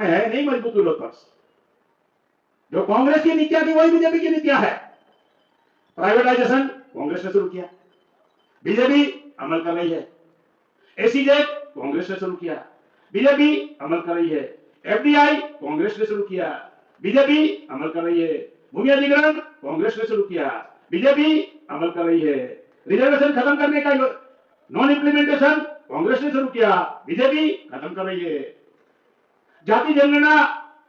में है नहीं मजबूत विरोध पक्ष। जो कांग्रेस की नीतियां थी वही बीजेपी की नीतियां है। प्राइवेटाइजेशन कांग्रेस ने शुरू किया, बीजेपी अमल कर रही है। एसीजेड कांग्रेस ने शुरू किया, बीजेपी अमल कर रही है। एफडीआई कांग्रेस ने शुरू किया, बीजेपी अमल कर रही है। भूमि अधिग्रहण कांग्रेस ने शुरू किया, बीजेपी अमल कर रही है। रिजर्वेशन खत्म करने का नॉन इंप्लीमेंटेशन कांग्रेस ने शुरू किया, बीजेपी खत्म कर रही है। जाति जनगणना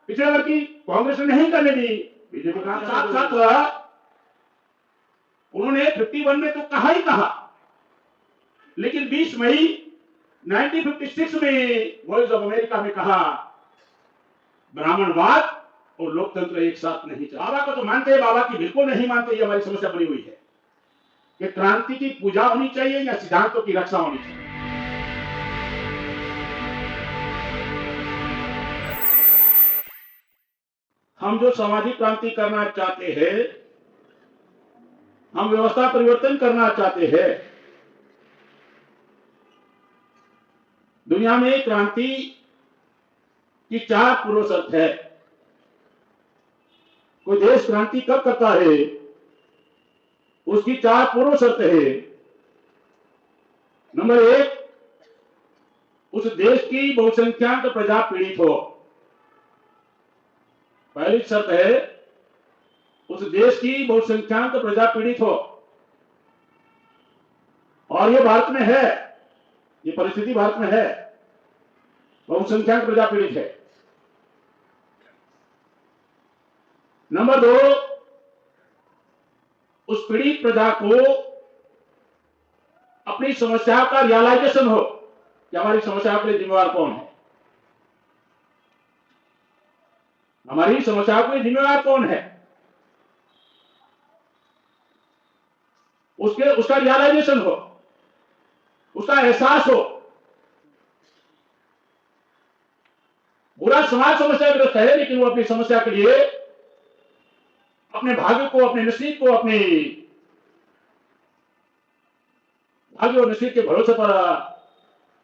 पिछड़े वर्ग की कांग्रेस ने नहीं करने दी, बीजेपी का साथ साथ उन्होंने 51 में तो कहा ही कहा, लेकिन 20 मई 1956 में वॉइस ऑफ अमेरिका में कहा ब्राह्मणवाद और लोकतंत्र एक साथ नहीं चला। बाबा को तो मानते हैं, बाबा की बिल्कुल नहीं मानते। ये हमारी समस्या बनी हुई है कि क्रांति की पूजा होनी चाहिए या सिद्धांतों की रक्षा होनी चाहिए। हम जो सामाजिक क्रांति करना चाहते हैं, हम व्यवस्था परिवर्तन करना चाहते हैं। दुनिया में क्रांति की 4 पूर्व शर्त है। कोई देश क्रांति कब करता है, उसकी 4 पूर्व शर्त है। नंबर 1, उस देश की बहुसंख्यक प्रजा पीड़ित हो। पहली शर्त है उस देश की बहुसंख्यक प्रजा पीड़ित हो, और ये भारत में है, ये परिस्थिति भारत में है, बहुसंख्यक प्रजा पीड़ित है। नंबर 2, उस पीड़ित प्रजा को अपनी समस्या का रियलाइजेशन हो कि हमारी समस्या के लिए जिम्मेवार कौन है, हमारी समस्या के लिए जिम्मेवार कौन है, उसका रियलाइजेशन हो, उसका एहसास हो। पूरा समाज समस्याग्रस्त है, लेकिन वो अपनी समस्या के लिए अपने भाग्य को, अपने नसीब को, अपने भाग्य और नसीब के भरोसे पर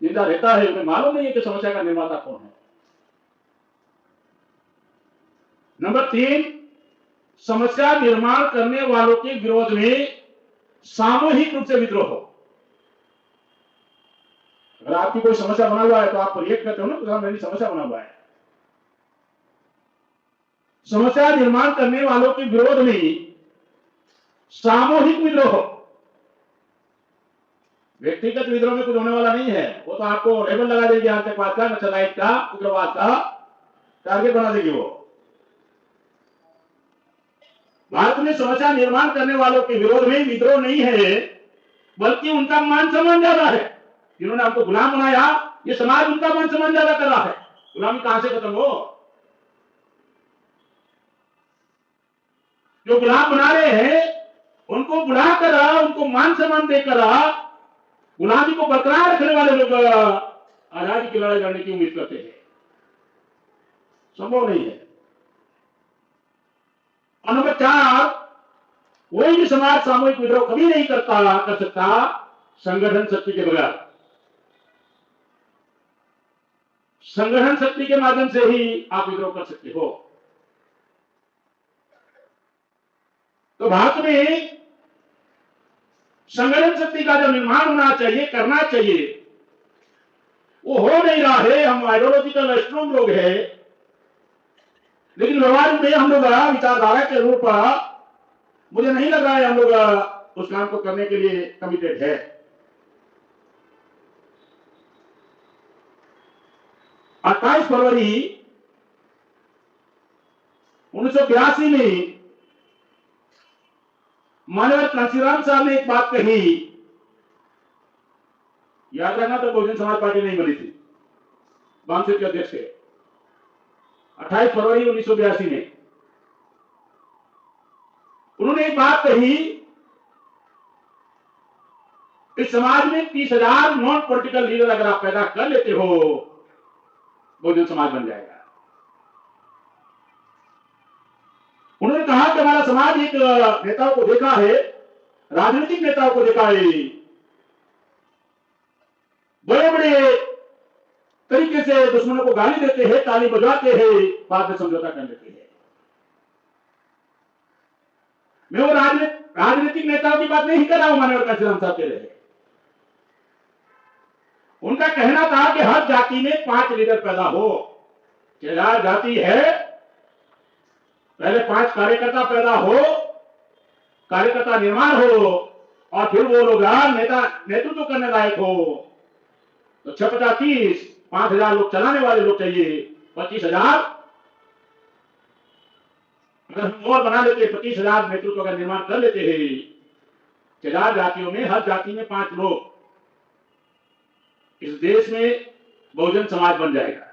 जिंदा रहता है। उन्हें मालूम नहीं है कि समस्या का निर्माता कौन है। नंबर 3, समस्या निर्माण करने वालों के विरोध में सामूहिक रूप से विद्रोह हो। अगर आपकी कोई समस्या बना हुआ है तो आप रिएक्ट करते हो ना, तो मेरी समस्या बना हुआ है। समस्या निर्माण करने वालों के विरोध में सामूहिक विद्रोह हो। व्यक्तिगत विद्रोह में कुछ होने वाला नहीं है, वो तो आपको लेबल लगा देगी, आतंकवाद का, नक्सलाइट का, उग्रवाद का टारगेट बना देगी वो। भारत में समस्या निर्माण करने वालों के विरोध में विद्रोह नहीं है, बल्कि उनका मान सम्मान ज्यादा है। जिन्होंने हमको गुलाम बनाया, ये समाज उनका मान सम्मान ज्यादा कर रहा है। गुलामी कहां से खत्म हो? जो गुलाम बना रहे हैं उनको बुलाकर, उनको मान सम्मान देकर गुलामी को बरकरार रखने वाले लोग आजादी की लड़ाई लड़ने की उम्मीद करते हैं। संभव नहीं है। और नंबर 4, कोई भी समाज सामूहिक विद्रोह कभी नहीं कर सकता संगठन शक्ति के बगैर। संगठन शक्ति के माध्यम से ही आप विद्रोह कर सकते हो। तो भारत में संगठन शक्ति का जो निर्माण होना चाहिए, करना चाहिए, वो हो नहीं रहा है। हम आइडियोलॉजिकल स्ट्रॉन्ग लोग हैं, लेकिन व्यवहार में हम लोग विचारधारा के रूप मुझे नहीं लग रहा है हम लोग उस काम को करने के लिए कमिटेड है। और 28 फरवरी 1982 में माननीय कांशीराम साहब ने एक बात कही, याद रखना, तो बहुजन समाज पार्टी नहीं बनी थी, बामसेन के अध्यक्ष थे। 28 फरवरी 1982 में उन्होंने एक बात कही, इस समाज में 30,000 नॉन पॉलिटिकल लीडर अगर आप पैदा कर लेते हो, बहुजन समाज बन जाएगा। उन्होंने कहा कि हमारा समाज एक नेताओं को देखा है, राजनीतिक नेताओं को देखा है, बड़े बड़े तरीके से दुश्मनों को गाली देते हैं, ताली बजवाते हैं, बाद में समझौता कर लेते हैं। मैं वो राजनीतिक नेताओं की बात नहीं कर रहा हूं, मानव काशीराम साहब कह रहे हैं। उनका कहना था कि हर जाति में 5 लीडर पैदा हो। 4 जाति है, पहले 5 कार्यकर्ता पैदा हो, कार्यकर्ता निर्माण हो, और फिर वो लोग नेतृत्व करने लायक हो। तो 6-50-30 5,000 लोग चलाने वाले लोग चाहिए। 25,000 अगर हम और बना लेते, 25,000 नेतृत्व का निर्माण कर लेते हैं। 4 जातियों में, हर जाति में 5 लोग, इस देश में बहुजन समाज बन जाएगा।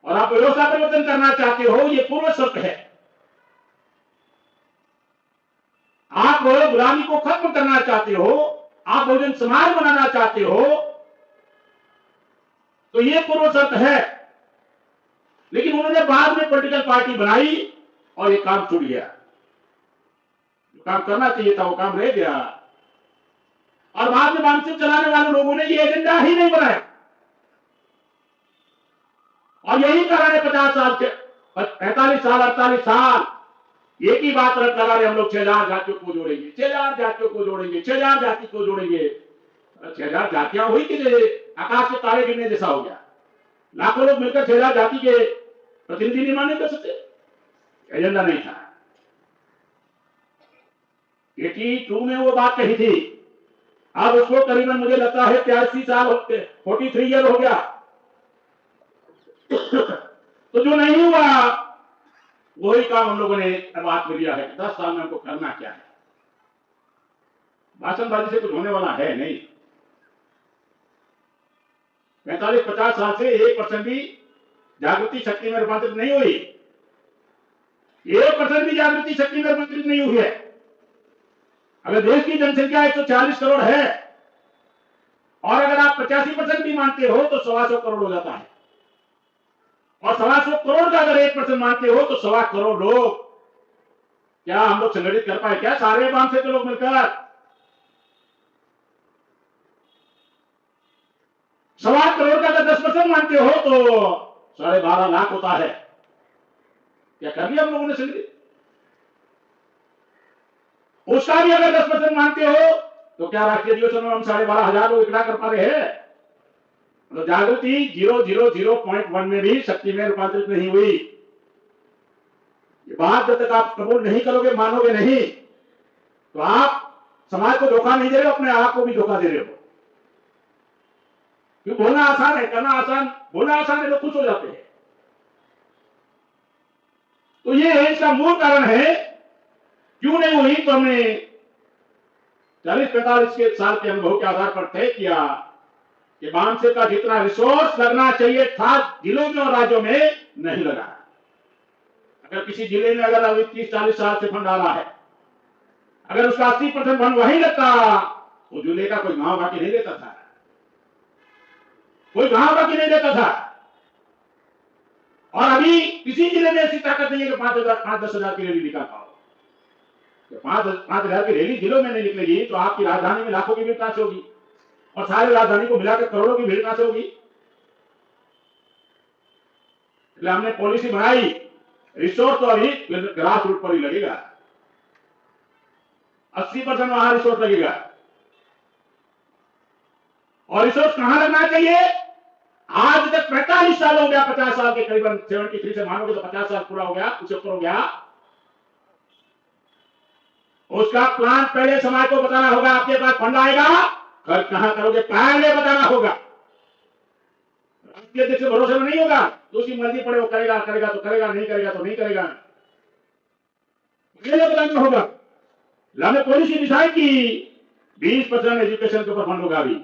और आप व्यवस्था परिवर्तन करना चाहते हो, ये पूर्व शर्त है। आप गुलामी को खत्म करना चाहते हो, आप बहुजन समाज बनाना चाहते हो, तो ये पूर्व शर्त है। लेकिन उन्होंने बाद में पॉलिटिकल पार्टी बनाई और ये काम छूट गया। जो काम करना चाहिए था वो काम रह गया, और बाद में मानसिक चलाने वाले लोगों ने ये एजेंडा ही नहीं बनाया। और यही कारण है 50 साल के 45 साल 48 साल एक ही बात रट लगा रहे हम लोग, 6,000 जातियों को जोड़ेंगे, 6,000 जातियों को जोड़ेंगे, 6,000 जाति को जोड़ेंगे। 6,000 जातियां हुई कि आकाश के तारे गिरने जैसा हो गया। लाखों लोग मिलकर 6,000 जाति के प्रतिनिधि निर्माण नहीं कर सकते। एजेंडा नहीं था। 82 में वो बात कही थी, अब उसको करीबन मुझे लगता है 83 साल 43 ईयर हो गया। तो जो नहीं हुआ वही काम हम लोगों ने अब हाथ में लिया है। 10 साल में हमको करना क्या है। भाषणबाजी से कुछ होने वाला है नहीं। 45-50 साल से 1% भी जागृति शक्ति में रूपांतरित नहीं हुई। 1% भी जागृति शक्ति में रूपांतरित नहीं हुई है। अगर देश की जनसंख्या 140 करोड़ है, और अगर आप 85% भी मानते हो तो 125 करोड़ हो जाता है। और 125 करोड़ का अगर 1% मानते हो तो 1.25 करोड़ लोग, क्या हम लोग संगठित कर पाए क्या सारे बांध से के लोग मिलकर? 1.25 करोड़ का अगर 10% मानते हो तो 12.5 लाख होता है। क्या कर लिया हम लोगों ने संगठित? उसका भी अगर 10% मानते हो तो क्या राष्ट्रीय अधिवेशन में हम 12,500 लोग इकट्ठा कर पा रहे हैं? तो जागृति 0.001 में भी शक्ति में रूपांतरित नहीं हुई। ये बात जब तक आप कबूल नहीं करोगे, मानोगे नहीं, तो आप समाज को धोखा नहीं दे रहे हो, अपने आप को भी धोखा दे रहे हो। क्योंकि बोलना आसान है, करना आसान, बोलना आसान है, लोग खुश हो जाते हैं। तो ये इसका मूल कारण है क्यों नहीं हुई। तो हमने 40-45 साल के अनुभव के आधार पर तय किया कि मानसिक का जितना रिसोर्स लगना चाहिए था जिलों में और राज्यों में, नहीं लगा। अगर किसी जिले में अगर अभी 30-40 साल से फंड आ रहा है, अगर उसका 80% फंड वहीं लगता, वो जिले का कोई गांव बाकी नहीं देता था, कोई गांव बाकी नहीं देता था। और अभी किसी जिले में ऐसी ताकत नहीं है कि 5-10 हजार की रैली निकाल पाओ। 5,000 की रैली जिलों में नहीं निकलेगी तो आपकी राजधानी में लाखों की भीड़ कहां से होगी, और सारे राजधानी को मिलाकर करोड़ों की भीड़ कहां से होगी। इसलिए हमने पॉलिसी बनाई, रिसोर्स तो अभी ग्रास रूट पर ही लगेगा। 80% वहां रिसोर्स लगेगा। और रिसोर्स कहां लगना चाहिए? आज तक 45 साल हो गया, 50 साल के करीबन 73 से मानोगे तो 50 साल पूरा हो गया, उससे ऊपर हो गया। उसका प्लान पहले समाज को बताना होगा। आपके पास फंड आएगा, खर्च कहां करोगे पहले बताना होगा। राष्ट्रीय अध्यक्ष भरोसे में नहीं होगा, तो उसकी मर्जी पड़े, वो करेगा करेगा तो करेगा, नहीं करेगा तो नहीं करेगा, पहले बताना होगा। हमने पॉलिसी डिसाइड की 20% एजुकेशन के ऊपर फंड होगा। अभी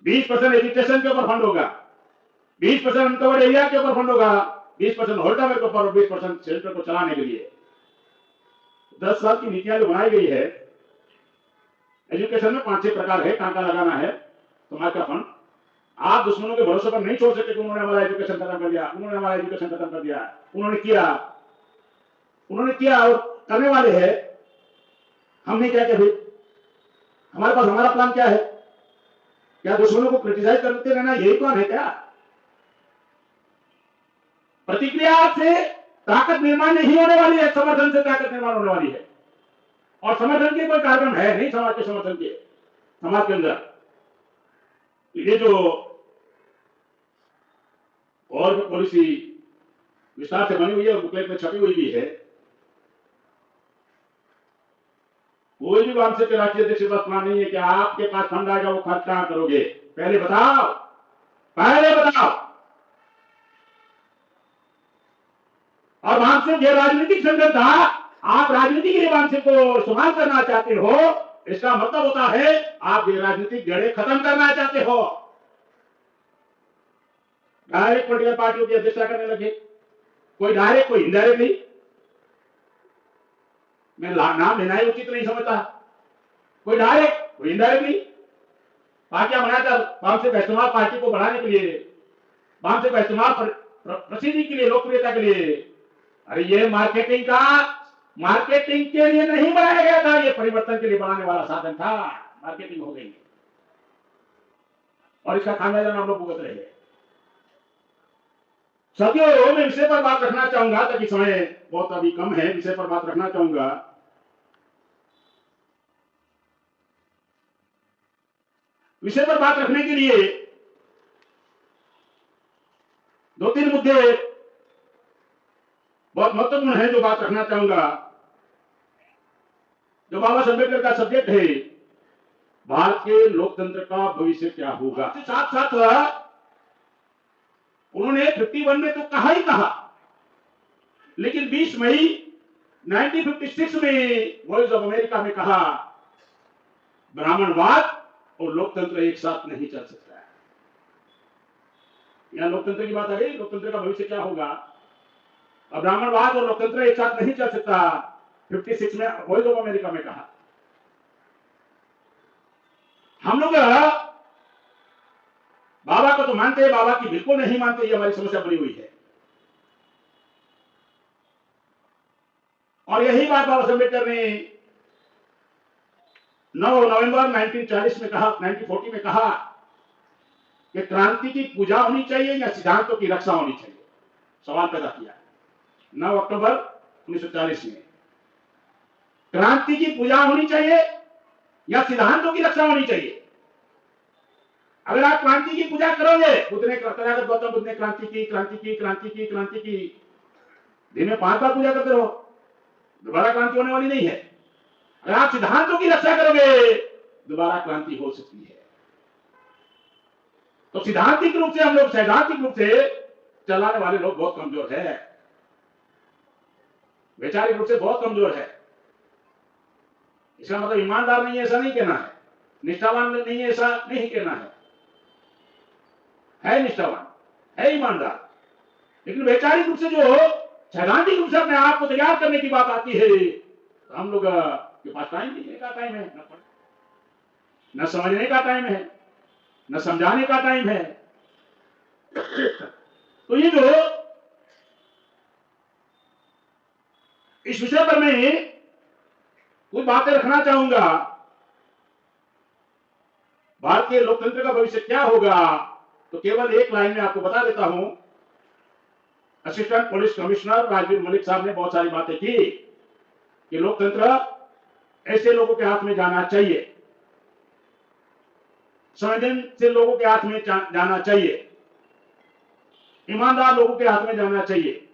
20% एजुकेशन के ऊपर फंड होगा, 20% अनकवर्ड एरिया के ऊपर फंड होगा, 20% होल्डर के ऊपर और 20% सेंटर को चलाने के लिए। 10 साल की नीतियां जो बनाई गई है, एजुकेशन में 5-6 प्रकार है। टांका लगाना है समाज का फंड। आप दुश्मनों के भरोसे पर नहीं छोड़ सकते कि उन्होंने हमारा एजुकेशन खत्म कर दिया, उन्होंने हमारा एजुकेशन खत्म कर दिया। उन्होंने किया और करने वाले हैं। हमने क्या किया? हमारे पास हमारा प्लान क्या है? क्या दुश्मनों को क्रिटिसाइज करते रहना यही प्लान है क्या? प्रतिक्रिया से ताकत निर्माण नहीं होने वाली है, समर्थन से ताकत निर्माण होने वाली है। और समर्थन के कोई कार्यक्रम है नहीं समाज के समर्थन के, समाज के अंदर ये जो और पॉलिसी विस्तार से बनी हुई है और बुकलेट में छपी हुई भी है, कोई भी वामसे के राष्ट्रीय अध्यक्ष का प्लान नहीं है कि आपके पास फंड आएगा वो खर्च कहां करोगे, पहले बताओ, पहले बताओ। और वामसे ये राजनीतिक संगठन था, आप राजनीति के लिए वामसे को इस्तेमाल करना चाहते हो, इसका मतलब होता है आप ये राजनीतिक जड़ें खत्म करना चाहते हो। डायरेक्ट पॉलिटिकल पार्टियों की अध्यक्षता करने लगे, कोई डायरेक्ट कोई इनडायरेक्ट नहीं। मैं नाम लेना ही उचित नहीं समझता, कोई डायरेक्ट कोई इनडायरेक्ट नहीं। पार्टियां बनाकर वामसे का इस्तेमाल पार्टी को बढ़ाने के लिए, वामसे का इस्तेमाल प्रसिद्धि के लिए, लोकप्रियता के लिए। अरे ये मार्केटिंग के लिए नहीं बनाया गया था, ये परिवर्तन के लिए बनाने वाला साधन था। मार्केटिंग हो गई और इसका खामियाजा हम लोग भुगत रहे हैं। साथियों, मैं विषय पर बात रखना चाहूंगा, ताकि समय बहुत अभी कम है, विषय पर बात रखना चाहूंगा। विषय पर बात रखने के लिए दो तीन मुद्दे बहुत महत्वपूर्ण है जो बात रखना चाहूंगा। जो बाबा साहब अम्बेडकर का सब्जेक्ट है, भारत के लोकतंत्र का भविष्य क्या होगा। साथ साथ उन्होंने 51 में तो कहा ही कहा, लेकिन 20 मई 1956 में वॉइस ऑफ अमेरिका में कहा, ब्राह्मणवाद और लोकतंत्र एक साथ नहीं चल सकता है। यहां लोकतंत्र की बात आ गई, लोकतंत्र का भविष्य क्या होगा। अब ब्राह्मणवाद और लोकतंत्र एक साथ नहीं चल सकता, 56 में वॉइस ऑफ अमेरिका में कहा। हम लोग बाबा को तो मानते हैं, बाबा की बिल्कुल नहीं मानते, ये हमारी समस्या बनी हुई है। और यही बात बाबा साहब अम्बेडकर ने 9 नवंबर 1940 में कहा, 1940 में कहा कि क्रांति की पूजा होनी चाहिए या सिद्धांतों की रक्षा होनी चाहिए। सवाल पैदा किया 9 अक्टूबर 1940 में, क्रांति की पूजा होनी चाहिए या सिद्धांतों की रक्षा होनी चाहिए। अगर आप क्रांति की पूजा करोगे, तथागत गौतम बुद्ध ने क्रांति की दिन में 5 बार पूजा करते रहो, दोबारा क्रांति होने वाली नहीं है। अगर आप सिद्धांतों की रक्षा करोगे, दोबारा क्रांति हो सकती है। तो सैद्धांतिक रूप से चलाने वाले लोग बहुत कमजोर है, वैचारिक रूप से बहुत कमजोर है। इसका मतलब ईमानदार नहीं है ऐसा नहीं कहना है, निष्ठावान नहीं है ऐसा नहीं कहना है निष्ठावान, है ईमानदार। लेकिन वैचारिक रूप से जो सैद्धांतिक रूप से अपने आप को तैयार करने की बात आती है, तो हम लोग के पास टाइम नहीं का टाइम है, न समझने का टाइम है, न समझाने का टाइम है। तो ये जो इस विषय पर मैं कुछ बातें रखना चाहूंगा, भारतीय लोकतंत्र का भविष्य क्या होगा, तो केवल एक लाइन में आपको बता देता हूं। Assistant police commissioner Rajveer Malik साहब ने बहुत सारी बातें की कि लोकतंत्र ऐसे लोगों के हाथ में जाना चाहिए, संवेदनशील लोगों के हाथ में जाना चाहिए, ईमानदार लोगों के हाथ में जाना चाहिए।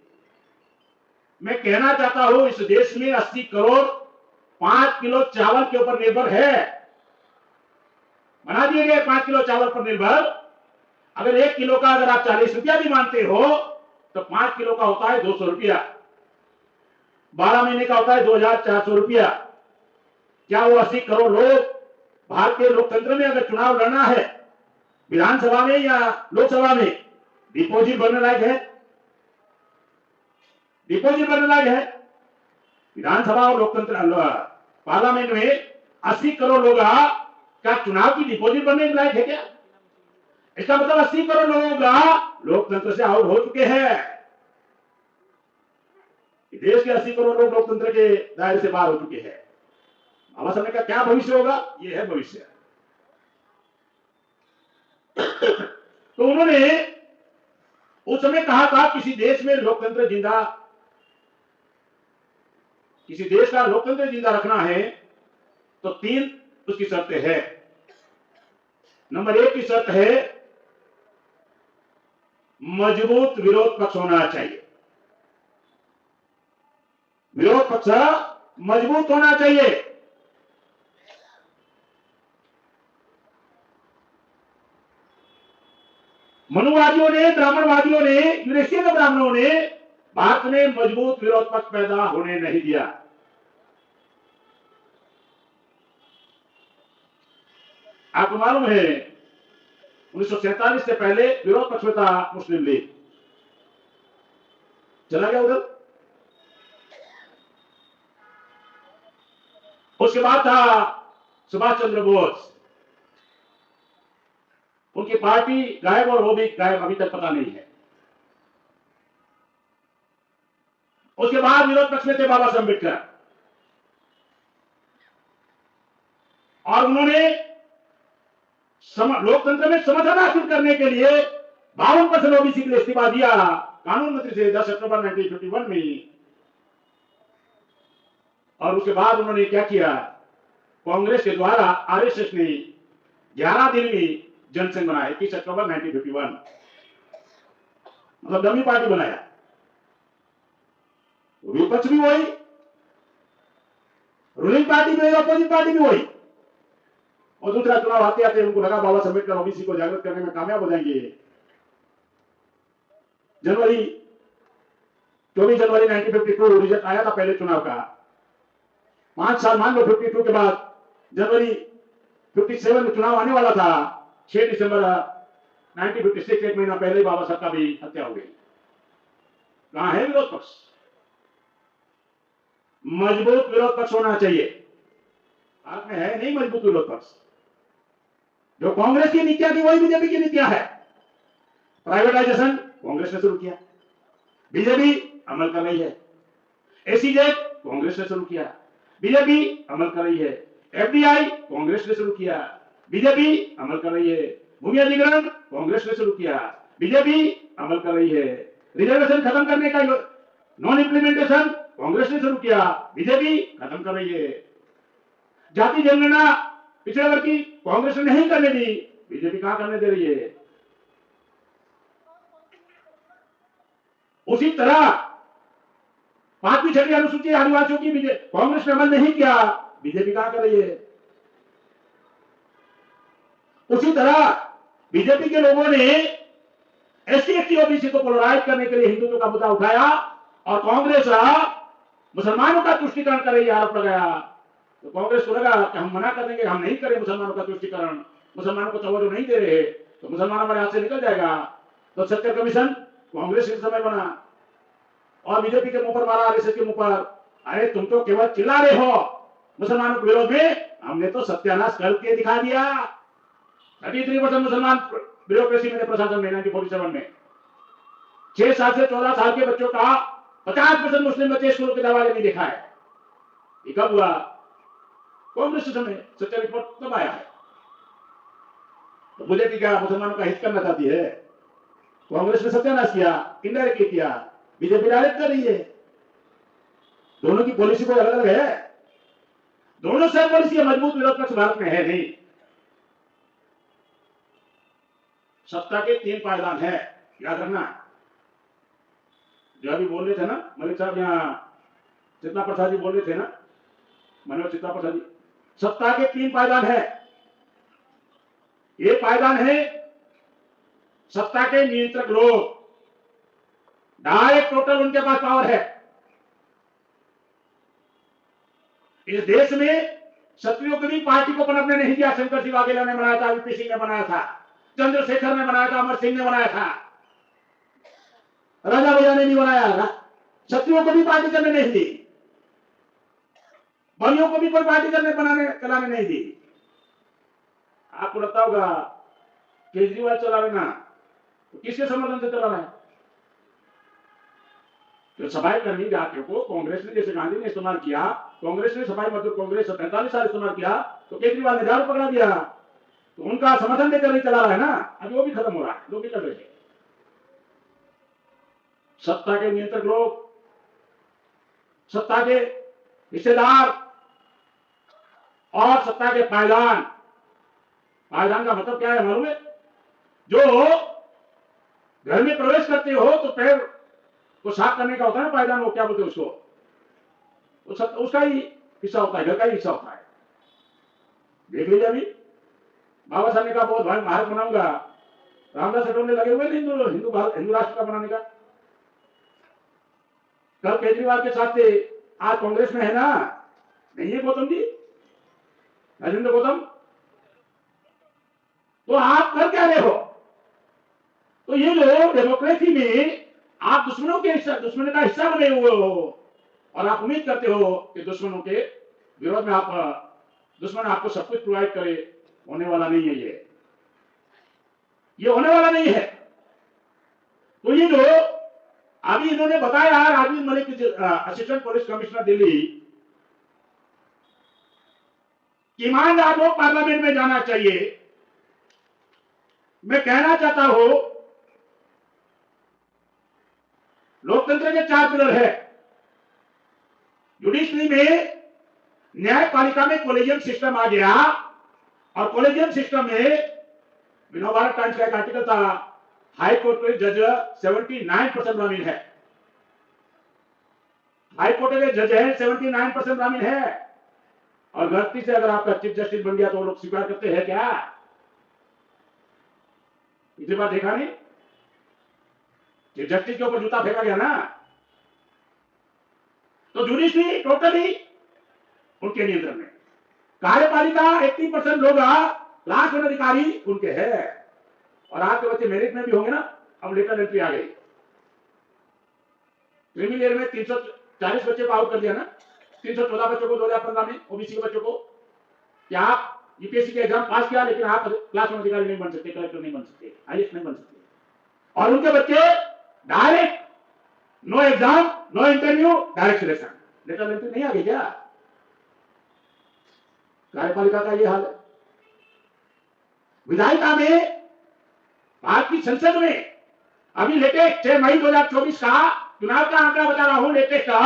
मैं कहना चाहता हूं, इस देश में 80 करोड़ 5 किलो चावल के ऊपर निर्भर है, बना दिए गए 5 किलो चावल पर निर्भर। अगर 1 किलो का अगर आप 40 रुपया भी मानते हो, तो 5 किलो का होता है 200 रुपया, 12 महीने का होता है 2400 रुपया। क्या वो 80 करोड़ लोग भारतीय लोकतंत्र में अगर चुनाव लड़ना है, विधानसभा में या लोकसभा में, डिपोजिट भरने लायक है? डिपोजिट भरने लायक है? विधानसभा और लोकतंत्र पार्लियामेंट में 80 करोड़ लोग क्या चुनाव की डिपोजिट भरने के लायक है क्या? इसका मतलब 80 करोड़ लोग लोकतंत्र से आउट हो चुके हैं। देश के 80 करोड़ लोग लोकतंत्र के दायरे से बाहर हो चुके हैं। बाबा साहब का क्या भविष्य होगा? ये है भविष्य। तो उन्होंने उस समय कहा था किसी देश में लोकतंत्र जिंदा, किसी देश का लोकतंत्र जिंदा रखना है तो 3 उसकी शर्तें है। नंबर 1 की शर्त है मजबूत विरोध पक्ष होना चाहिए। विरोध पक्ष मजबूत होना चाहिए। मनुवादियों ने, ब्राह्मणवादियों ने, यूरेशियन ब्राह्मणों ने भारत में मजबूत विरोध पक्ष पैदा होने नहीं दिया। आपको मालूम है 1947 से पहले विरोध पक्ष में था मुस्लिम लीग, चला गया उधर। उसके बाद था सुभाष चंद्र बोस, उनकी पार्टी गायब और वो भी गायब, अभी तक पता नहीं है। उसके बाद विरोध पक्ष में थे बाबा साहब अम्बेडकर, और उन्होंने लोकतंत्र में समर्थन हासिल करने के लिए 52% ओबीसी के लिए इस्तीफा दिया कानून मंत्री से 10 अक्टूबर 1951 में। और उसके बाद उन्होंने क्या किया, कांग्रेस के द्वारा आरएसएस ने 11 दिन में जनसंघ बनाया 21 अक्टूबर 1951, मतलब डमी पार्टी बनाया। विपक्ष भी वही, रूलिंग पार्टी भी, अपोजिट पार्टी भी वही। और दूसरा चुनाव आते आते उनको लगा बाबा साहब अम्बेडकर ओबीसी को जागृत करने में कामयाब हो जाएंगे। जनवरी 24 जनवरी 1952 रिजल्ट आया था पहले चुनाव का। 5 साल मान लो, 52 के बाद जनवरी 57 में चुनाव आने वाला था। 6 दिसंबर 1956, 1 महीना पहले बाबा साहब का भी हत्या हो गई। कहां है विरोध पक्ष? मजबूत विरोध पक्ष होना चाहिए। आप में है नहीं मजबूत विरोध पक्ष। जो कांग्रेस की नीतियां थी वही बीजेपी की नीतियां है। प्राइवेटाइजेशन कांग्रेस ने शुरू किया, बीजेपी अमल कर रही है। एसीजेड कांग्रेस ने शुरू किया, बीजेपी अमल कर रही है। एफडीआई कांग्रेस ने शुरू किया, बीजेपी अमल कर रही है। भूमि अधिग्रहण कांग्रेस ने शुरू किया, बीजेपी अमल कर रही है। रिजर्वेशन खत्म करने का नॉन इंप्लीमेंटेशन कांग्रेस ने शुरू किया, बीजेपी खत्म कर रही है। जाति जनगणना पिछड़े वर्ग की कांग्रेस ने नहीं करने दी, बीजेपी कहां करने दे रही है। उसी तरह 5वीं 6वीं अनुसूची आदिवासियों की कांग्रेस ने अमल नहीं किया, बीजेपी कहां कर रही है। उसी तरह बीजेपी के लोगों ने एससी एसटी ओबीसी को पोलराइज करने के लिए हिंदुत्व का मुद्दा उठाया, और कांग्रेस मुसलमानों का तुष्टीकरण कर रही, आरोप लगाया। तो कांग्रेस को लगा कि हम मना कर देंगे, हम नहीं करें मुसलमानों का तुष्टीकरण, मुसलमानों को तवज्जो नहीं दे रहे तो मुसलमान हमारे हाथ से निकल जाएगा। तो सत्य कमीशन कांग्रेस के समय बना और बीजेपी के मुंह पर मारा, आरएसएस के मुंह पर, अरे तुम तो केवल चिल्ला रहे हो मुसलमानों के विरोध में, हमने तो सत्यानाश करके दिखा दिया। 33% मुसलमान ब्यूरोक्रेसी में, प्रशासन में 1947 में 6 साल से 14 साल के बच्चों का 50% मुस्लिम बच्चे स्कूलों के दरवाजे में देखा है। ये कब हुआ? कांग्रेस के समय। सच्चा रिपोर्ट तब आया है। तो बीजेपी क्या मुसलमानों का हित करना चाहती है? कांग्रेस ने सत्यानाश किया, इनडायरेक्टली किया, बीजेपी डायरेक्ट कर रही है। दोनों की पॉलिसी कोई अलग अलग है? दोनों से पॉलिसी मजबूत विरोध पक्ष भारत में है नहीं। सत्ता के 3 पायदान है, याद रखना। जो अभी बोल रहे थे ना मलिक साहब, यहाँ चित्ता प्रसाद जी बोल रहे थे ना, मनोज चित्ता प्रसाद जी, सत्ता के 3 पायदान है। ये पायदान है सत्ता के नियंत्रक लोग, डायरेक्ट टोटल उनके पास पावर है। इस देश में क्षत्रियों की भी पार्टी को पनपने नहीं दिया। शंकर सिंह वाघेला ने बनाया था, वीपी सिंह ने बनाया था, चंद्रशेखर ने बनाया था, अमर सिंह ने बनाया था, राजा भैया ने भी बनाया। क्षत्रियों को भी पार्टी करने नहीं दी, बलियों को भी कोई पार्टी करने चलाने नहीं दी। आपको लगता होगा केजरीवाल चला रहे ना, तो किसके समर्थन से चला रहा है? तो सफाई कर्मी जातियों को कांग्रेस ने, जैसे गांधी ने इस्तेमाल किया, कांग्रेस ने सफाई मजदूर कांग्रेस 45 साल इस्तेमाल किया, तो केजरीवाल ने झाड़ू पकड़ा दिया। तो उनका समर्थन देकर नहीं चला रहा है ना, अभी वो भी खत्म हो रहा है, लोग भी कर रहे हैं। सत्ता के नियंत्रक लोग, सत्ता के हिस्सेदार और सत्ता के पायदान। पायदान का मतलब क्या है मालूम है? जो घर में प्रवेश करते हो तो पैर को साफ करने का होता है ना पायदान, वो क्या बोलते हैं उसको, उसका ही हिस्सा होता है, घर का ही हिस्सा होता है। देख लीजिए, अभी बाबा साहब ने कहा बहुत भाई भारत बनाऊंगा, रामदास अठौड़े लगे हुए हिंदू राष्ट्र का बनाने का। कल केजरीवाल के साथ थे, आज कांग्रेस में है ना, नहीं है गौतम जी, राजेंद्र गौतम? तो आप कर क्या रहे हो? तो ये जो डेमोक्रेसी में आप दुश्मनों का हिस्सा बने हुए हो और आप उम्मीद करते हो कि दुश्मनों के विरोध में दुश्मन आपको सब कुछ प्रोवाइड करे, होने वाला नहीं है। ये होने वाला नहीं है। तो ये जो अभी इन्होंने बताया, Rajiv Malik assistant police commissioner Delhi, ईमानदार लोग पार्लियामेंट में जाना चाहिए। मैं कहना चाहता हूं, लोकतंत्र के 4 पिलर है। जुडिशरी में, न्यायपालिका में कोलेजियम सिस्टम आ गया और कोलेजियम सिस्टम में भारत टाइम्स का एक आर्टिकल था, हाई कोर्ट के जज 79% ब्राह्मण है। हाई कोर्ट के जज है 79% ब्राह्मण है। और गलती से अगर आपका चीफ जस्टिस बन गया तो वो लोग स्वीकार करते हैं क्या? इतनी बार देखा नहीं? चीफ जस्टिस के ऊपर जूता फेंका गया ना। तो जुडिशरी टोटली उनके नियंत्रण में। कार्यपालिका 80% लोग लास्ट अधिकारी उनके हैं। और आपके बच्चे मेरिट में भी होंगे ना, अब लेटर एंट्री आ गई। क्रीमी लेयर में 340 बच्चे को आउट कर दिया ना, 314 बच्चों को 2015 में, ओबीसी के बच्चों को। क्या आप यूपीएससी के एग्जाम पास किया लेकिन आप क्लास 1 अधिकारी नहीं बन सकते, कलेक्टर नहीं बन सकते, आईएएस नहीं बन सकते। और उनके बच्चे direct, no exam, no interview, direct selection. Lateral entry नहीं आ गई क्या? कार्यपालिका का ये हाल है। विधायिका में, भारत की संसद में अभी लेटेस्ट 6 मई 2024 का चुनाव का आंकड़ा बता रहा हूं, लेटेस्ट का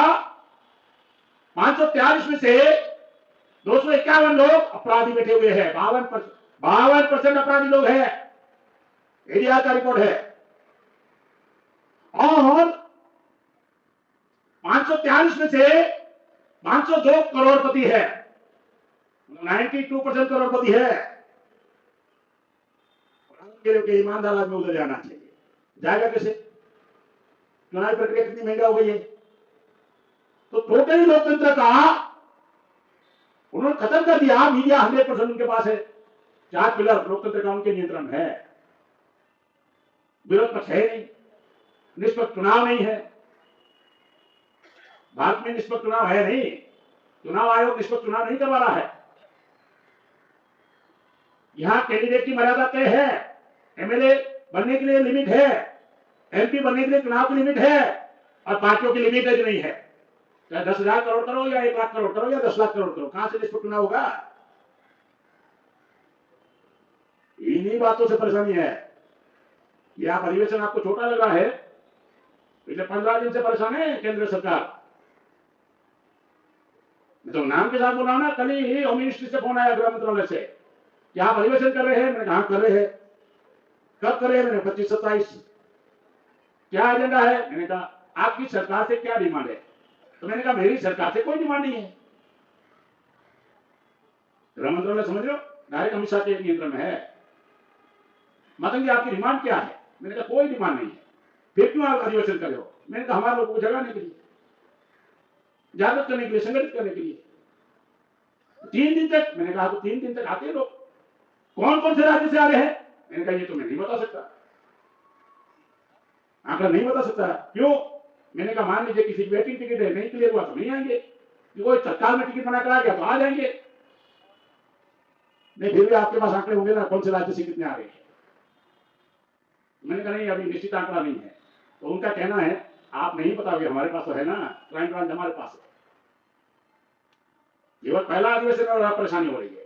543 में से 251 लोग अपराधी बैठे हुए हैं। 52% अपराधी लोग हैं। एडीआर का रिपोर्ट है। और 543 में से 502 करोड़पति है, 92% करोड़पति है। ईमानदार आदमी उधर जाना चाहिए, जाएगा कैसे? चुनाव प्रक्रिया कितनी महंगा हो गई है। तो टोटली लोकतंत्र का उन्होंने खत्म कर दिया। मीडिया 100% उनके पास है। 4 पिलर लोकतंत्र का उनके नियंत्रण है। विरोध पक्ष है नहीं, निष्पक्ष चुनाव नहीं है। भारत में निष्पक्ष चुनाव है नहीं, चुनाव आयोग निष्पक्ष चुनाव नहीं करवा रहा है। यहां कैंडिडेट की मर्यादा तय है। एमएलए बनने के लिए लिमिट है, एमपी बनने के लिए चुनाव की लिमिट है, और पार्टियों की लिमिट नहीं है। चाहे 10,000 करोड़ करो या 1 लाख करोड़ करो या 10 लाख करोड़ करो, कहां से निष्पक्ष चुनाव होगा? इन्हीं बातों से परेशानी है। यह अधिवेशन आपको छोटा लग रहा है, पिछले 15 दिन से परेशान है केंद्र सरकार। मैं तो नाम के साथ बोल रहा हूं ना। कल ही होम मिनिस्ट्री से फोन आया, गृह मंत्रालय से, कि आप अधिवेशन कर रहे हैं। मैंने कहा कर रहे हैं। कब कर रहे हैं? मैंने 25-27। क्या एजेंडा है? मैंने कहा आपकी सरकार से क्या डिमांड है? तो मैंने कहा मेरी सरकार से कोई डिमांड नहीं है। गृह मंत्रालय समझ लो डायरेक्ट अमित शाह के नियंत्रण में है। मतंग जी आपकी डिमांड क्या है? मैंने कहा कोई डिमांड नहीं है। फिर क्यों आप अधिवेशन कर रहे हो? मैंने कहा हमारे लोगों को जगाने के लिए, जागृत करने के लिए, संगठित करने के लिए। 3 दिन तक। मैंने कहा तो 3 दिन तक आते हैं लोग। कौन कौन से राज्य से आ रहे हैं? मैंने कहा ये तो मैं नहीं बता सकता, आंकड़ा नहीं बता सकता। क्यों? मैंने कहा मान लीजिए किसी की वेटिंग टिकट है, नहीं क्लियर हुआ तो नहीं आएंगे, कोई तत्काल में टिकट बनाकर आ गया तो आ जाएंगे। नहीं, फिर भी आपके पास आंकड़े होंगे ना, कौन से राज्य से कितने आ रहे हैं। मैंने कहा नहीं, अभी निश्चित आंकड़ा नहीं है। तो उनका कहना है आप नहीं बताओगे, हमारे पास तो है ना, क्राइम ब्रांच हमारे पास है। ये पहला अधिवेशन और परेशानी हो रही है।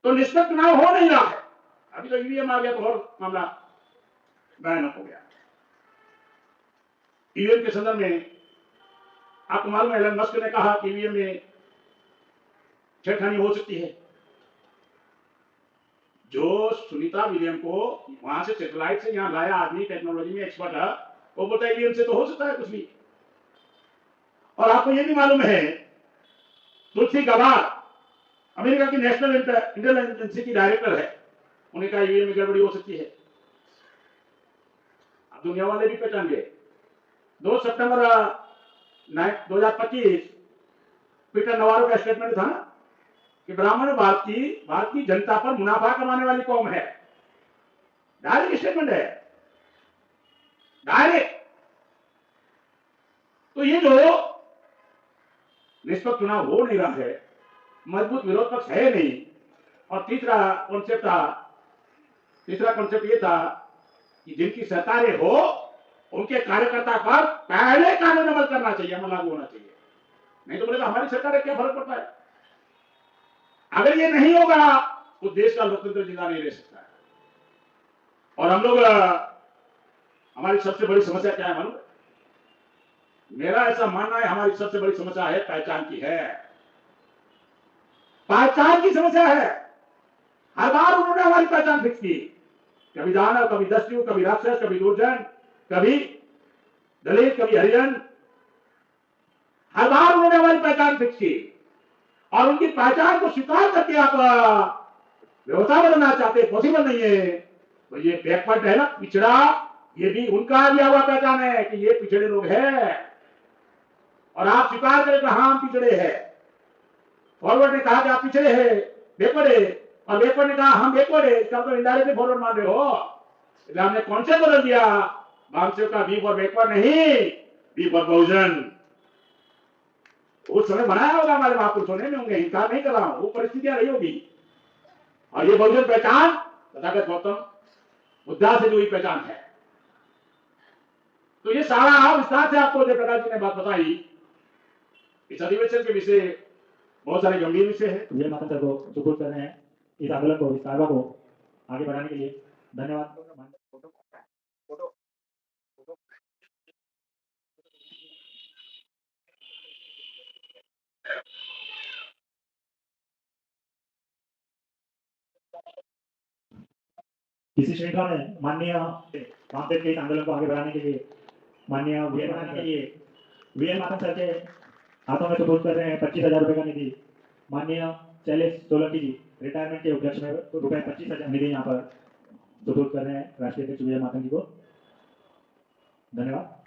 तो निष्पक्ष चुनाव हो नहीं रहा है। अभी तो ईवीएम आ गया तो और मामला भयानक हो गया। ईवीएम के संदर्भ में आपको मालूम है एलन मस्क ने कहा कि ईवीएम में छेड़खानी हो सकती है। जो सुनीता विलियम को वहां से सैटेलाइट से यहां लाया आदमी, टेक्नोलॉजी में एक्सपर्ट है, वो बोलता है ईवीएम से तो हो सकता है कुछ भी। और आपको ये भी मालूम है तुलसी गबार्ड अमेरिका की नेशनल इंटेलिजेंस एजेंसी की डायरेक्टर है, उन्हें कहा ईवीएम में गड़बड़ी हो सकती है। अब दुनिया वाले भी पहचान गए। 2 सितंबर 2025 पीटर नवारो का स्टेटमेंट था ना कि ब्राह्मण भारत की जनता पर मुनाफा कमाने वाली कौम है। डायरेक्ट स्टेटमेंट है, डायरेक्ट। तो ये जो निष्पक्ष चुनाव हो नहीं रहा है, मजबूत विरोध पक्ष है नहीं, और तीसरा कॉन्सेप्ट ये था कि जिनकी सरकारें हो उनके कार्यकर्ता पर पहले कानून अमल करना चाहिए, अमल लागू होना चाहिए। नहीं तो बोलेगा हमारी सरकार क्या फर्क पड़ता है। अगर ये नहीं होगा तो देश का लोकतंत्र जिंदा नहीं रह सकता है। और हम लोग, हमारी सबसे बड़ी समस्या क्या है मालूम? मेरा ऐसा मानना है हमारी सबसे बड़ी समस्या है पहचान की है। पहचान की समस्या है। हर बार उन्होंने हमारी पहचान फिक्स की, कभी दानव, कभी दस्यु, कभी राक्षस, कभी दुर्जन, कभी दलित, कभी हरिजन। हर बार उन्होंने हमारी पहचान फिक्स की, और उनकी पहचान को स्वीकार करके आप व्यवस्था बदलना चाहते, पॉसिबल नहीं है। तो ये बैकवर्ड है ना, पिछड़ा, ये भी उनका दिया हुआ पहचान है कि ये पिछड़े लोग हैं, और आप स्वीकार करें कि हाँ हम पिछड़े हैं। फॉरवर्ड ने कहा कि आप पिछड़े हैं, बैकवर्ड है, और बैकवर्ड ने कहा हम बैकवर्ड है, इसका तो इनडायरेक्टली फॉरवर्ड मान रहे हो। इसलिए हमने कॉन्सेप्ट बदल दिया, वामसेव का बी फॉर बैकवर्ड नहीं, बी फॉर बहुजन। उस समय बनाया होगा हमारे महापुरुषों ने, मैं उनका इंकार नहीं कर रहा हूं, वो परिस्थितियां रही होगी। और ये बहुजन पहचान तथागत गौतम बुद्धा से जुड़ी पहचान है। तो ये सारा विस्तार से आपको जयप्रकाश जी ने बात बताई। इस अधिवेशन के विषय बहुत सारे गंभीर विषय है। विजय मातन सर को सपोर्ट कर रहे हैं इस आंदोलन को, इस कार्रवाई को आगे बढ़ाने के लिए। धन्यवाद। इसी श्रृंखला में माननीय वामपेट के इस आंदोलन को आगे बढ़ाने के लिए माननीय वीएन मातन सर के हाथों में सपोर्ट कर रहे हैं 25,000 रुपए का निधि। माननीय शैलेश सोलंकी जी रिटायरमेंट के उपलक्ष्य में रुपए 25,000 निधि यहाँ पर सपोर्ट कर रहे हैं राष्ट्रीय अध्यक्ष विजय मातन जी को। धन्यवाद।